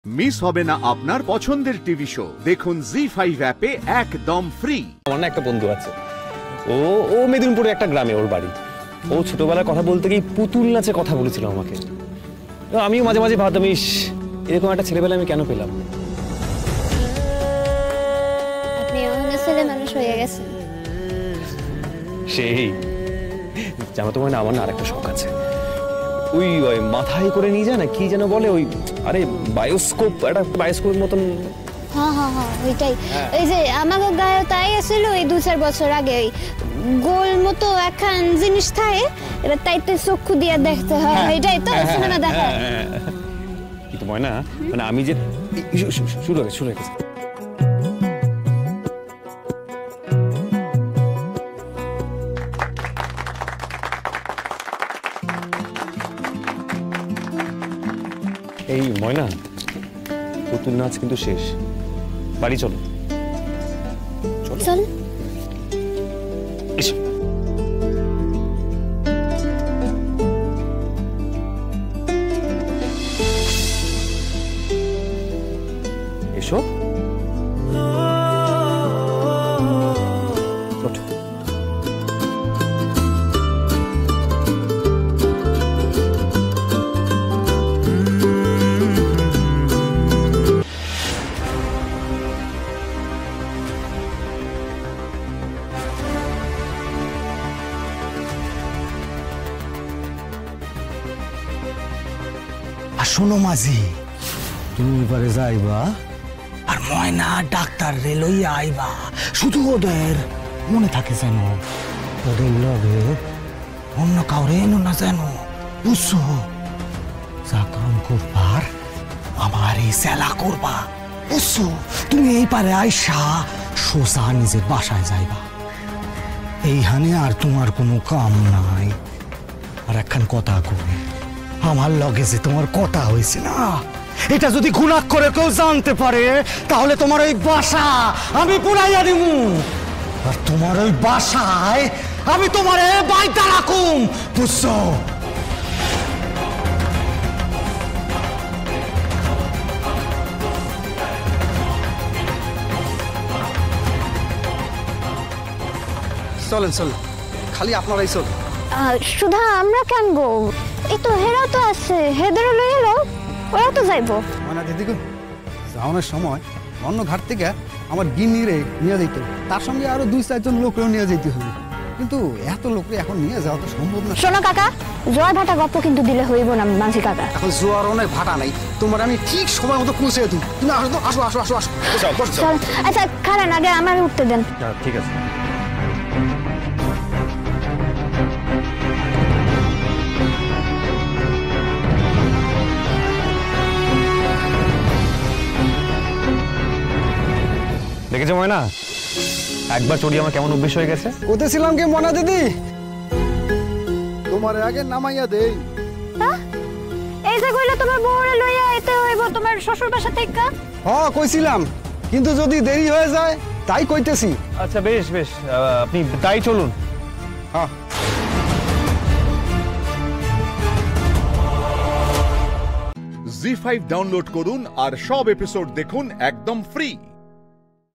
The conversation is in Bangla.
মিস হবে না আপনার পছন্দের টিভি শো। দেখুন জি5 অ্যাপে একদম ফ্রি। আমার একটা বন্ধু আছে, ও মেদিনীপুরে একটা গ্রামে ওর বাড়ি। ও ছোটবেলার কথা বলতে গিয়ে পুতুল নাচে কথা বলেছিল আমাকে। আমিও মাঝে মাঝে ভাবতাম, ইস, এরকম একটা ছেলেবেলা আমি কেন পেলাম। আপনি ছেলে মানুষ হয়ে গেছেন। সেই জানো তো, মানে আমার না আরেকটা শখ আছে। ওই মাথায় করে নিয়ে যায় না, কি যেন বলে, ওই আরে বায়োস্কোপ, একটা বায়োস্কোপের মতন। হ্যাঁ হ্যাঁ হ্যাঁ, ওইটাই। এই যে আমাকে গায়ে তাই আসছিল এই 2-4 বছর আগে, ওই গোল মতো একখান জিনিস থাকে, এটা তাইতে চক্ষু দিয়ে দেখতে হয়, এটাই তো সিনেমা দেখা। কিন্তু ময়না, মানে আমি যে শুরু হয়ে গেছে। এই ময়না, পুতুল নাচ কিন্তু শেষ, বাড়ি চলো। চল। এসো। এসো। ওঠো। শোনো মাঝি, তুমি এবারে যাইবা আর ময়না ডাক্তার রে লইয়া আইবা। শুধু ওদের মনে থাকে যেন ওদের লগে অন্য কাউরে এনো না যেন, বুঝছো? জাগরণ করবার আমার এই সেলা করবা, বুঝছো? তুমি এই পারে আইসা সোজা নিজের বাসায় যাইবা। এইখানে আর তোমার কোনো কাম নাই। আর একখান কথা কই, আমার লগে যে তোমার কথা হয়েছে না, এটা যদি গুনাহ করে কেউ জানতে পারে, তাহলে তোমার ওই বাসা আমি পুরাইয়া দিব। আর তোমার ওই বাসায় আমি তোমার বাইটা রাখুম, বুঝছো? চলেন চলেন, খালি আপনারাই চল। সুধা, আমরা কেন গো? এই তো হেরা তো আছে, হেদারে লই এলো, ওরা তো যাইবো। মানে দিদি গো, যাওয়ানোর সময় অন্য ঘাট থেকে আমার গিন্নি রে নিয়ে যেত, তার সঙ্গে আরো 2-4 জন লোকরেও নিয়ে যেতে হবে। কিন্তু এত লোকরে এখন নিয়ে যাওয়া তো সম্ভব না। শোনো কাকা, জোয়ার ভাটা গপ্প কিন্তু দিলে হইব না মাঝি কাকা। এখন জোয়ার অনেক ভাটা নাই, তোমার আমি ঠিক সময় মতো পৌঁছে দিই। তুমি আসো তো, আসো আসো আসো আসো। চল, আচ্ছা খারান, আগে আমার উঠতে দেন। ঠিক আছে। দেখেছো ময়না, একবার চড়ি আমার কেমন অভ্যেস হয়ে গেছে। কোথাছিলাম কি মনা দিদি, তোমার আগে নামাইয়া দেই। এই যে কইলে তোমার বউরে লইয়া আইতে হইব তোমার শ্বশুর বাসা থেকে। হ্যাঁ কইছিলাম, কিন্তু যদি দেরি হয়ে যায় তাই কইতেছি। আচ্ছা বেশ বেশ, আপনি তাই চলুন। হ্যাঁ। জি5 ডাউনলোড করুন আর সব এপিসোড দেখুন একদম ফ্রি।